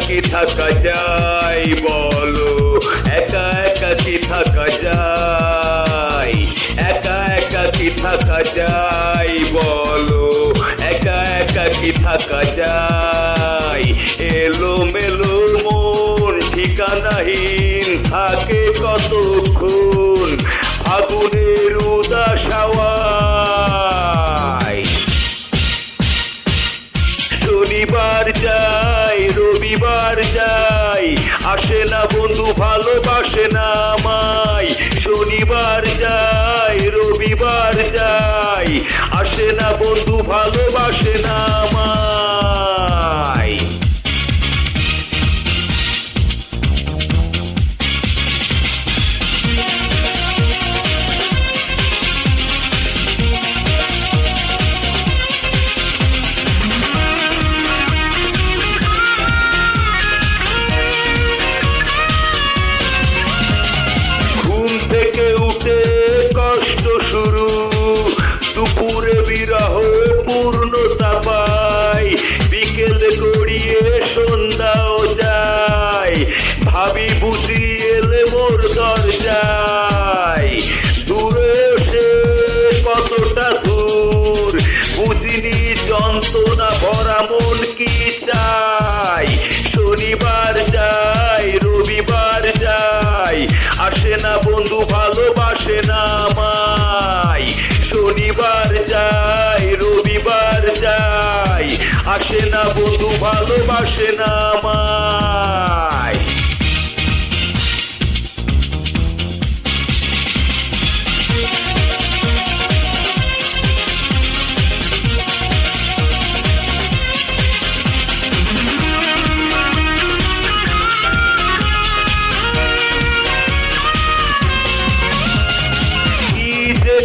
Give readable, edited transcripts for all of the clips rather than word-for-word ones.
কি থাকা যায় বলো, একা একা কি থাকা যায়, একা একা কি থাকা যায় বলো, একা একা কি থাকা যায়। এলোমেলো মন ঠিকানাহীন থাকে কতক্ষণ ফাগুনের উদাস হাওয়ায়। শনিবার যাই রবিবার যাই, আসে না বন্ধু ভালোবাসে না আমায়। শনিবার যাই রবিবার যাই, আসে না বন্ধু ভালোবাসে না আমায়। থেকে উঠে কষ্ট শুরু, দুপুরে বিরহ পূর্ণতা পায়, বিকেল গড়িয়ে সন্ধ্যাও যায়, ভাবি বুঝি এলে মোর দরজায়। দূরে সে কতটা দূর বুঝিনি, যন্ত্রণা ভরা মন কি চাই। শনিবার যাই রবিবার যাই, আসে না বন্ধু ভালোবাসে না আমায়। শনিবার যাই রবিবার যাই, আসে না বন্ধু ভালোবাসে না আমায়।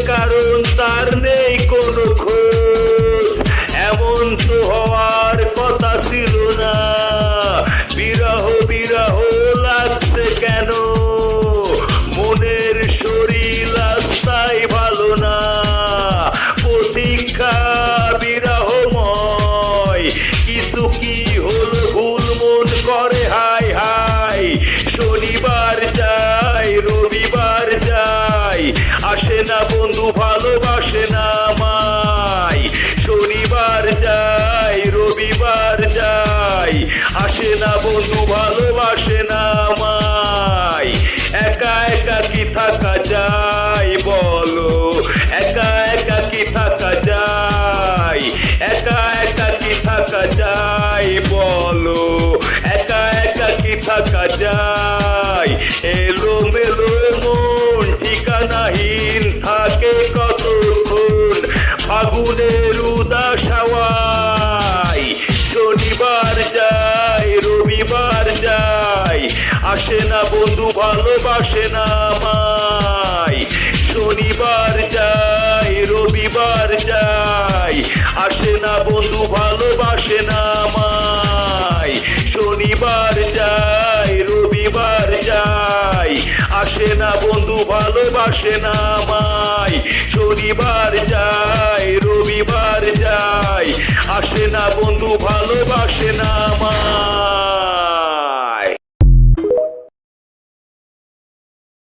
কারণ তার নেই কোনো খোঁজ, এমন তো হওয়ার কথা ছিল না। বিরহ বিরহ লাগছে কেন, মনের শরীর রাস্তায় ভালো না। প্রতীক্ষা বিরহময়, কিছু কি হলো ভুল মন করে হাই হাই। শনিবার যাই রবিবার যাই, আসে না বন্ধু ভালোবাসে না আমায়। শনিবার যাই রবিবার যাই, আসে না বন্ধু ভালোবাসে না আমায়। একা একা কি থাকা যায় বলো, একা একা কি থাকা যায়, একা একা কি থাকা যায় বলো, একা একা কি থাকা যায়। এলোমেলো মন ঠিকানাহীন থাকে কতক্ষণ ফাগুনের উদাস হাওয়ায়। শনিবার যাই রবিবার যাই, আসে না বন্ধু ভালোবাসে না আমায়। শনিবার যাই রবিবার যাই, আসে না বন্ধু ভালোবাসে না আমায়। শনিবার যাই রবিবার যাই, আসে না বন্ধু ভালোবাসে না আমায়। শনিবার যাই রবিবার যাই, আসে না বন্ধু ভালোবাসে না আমায়।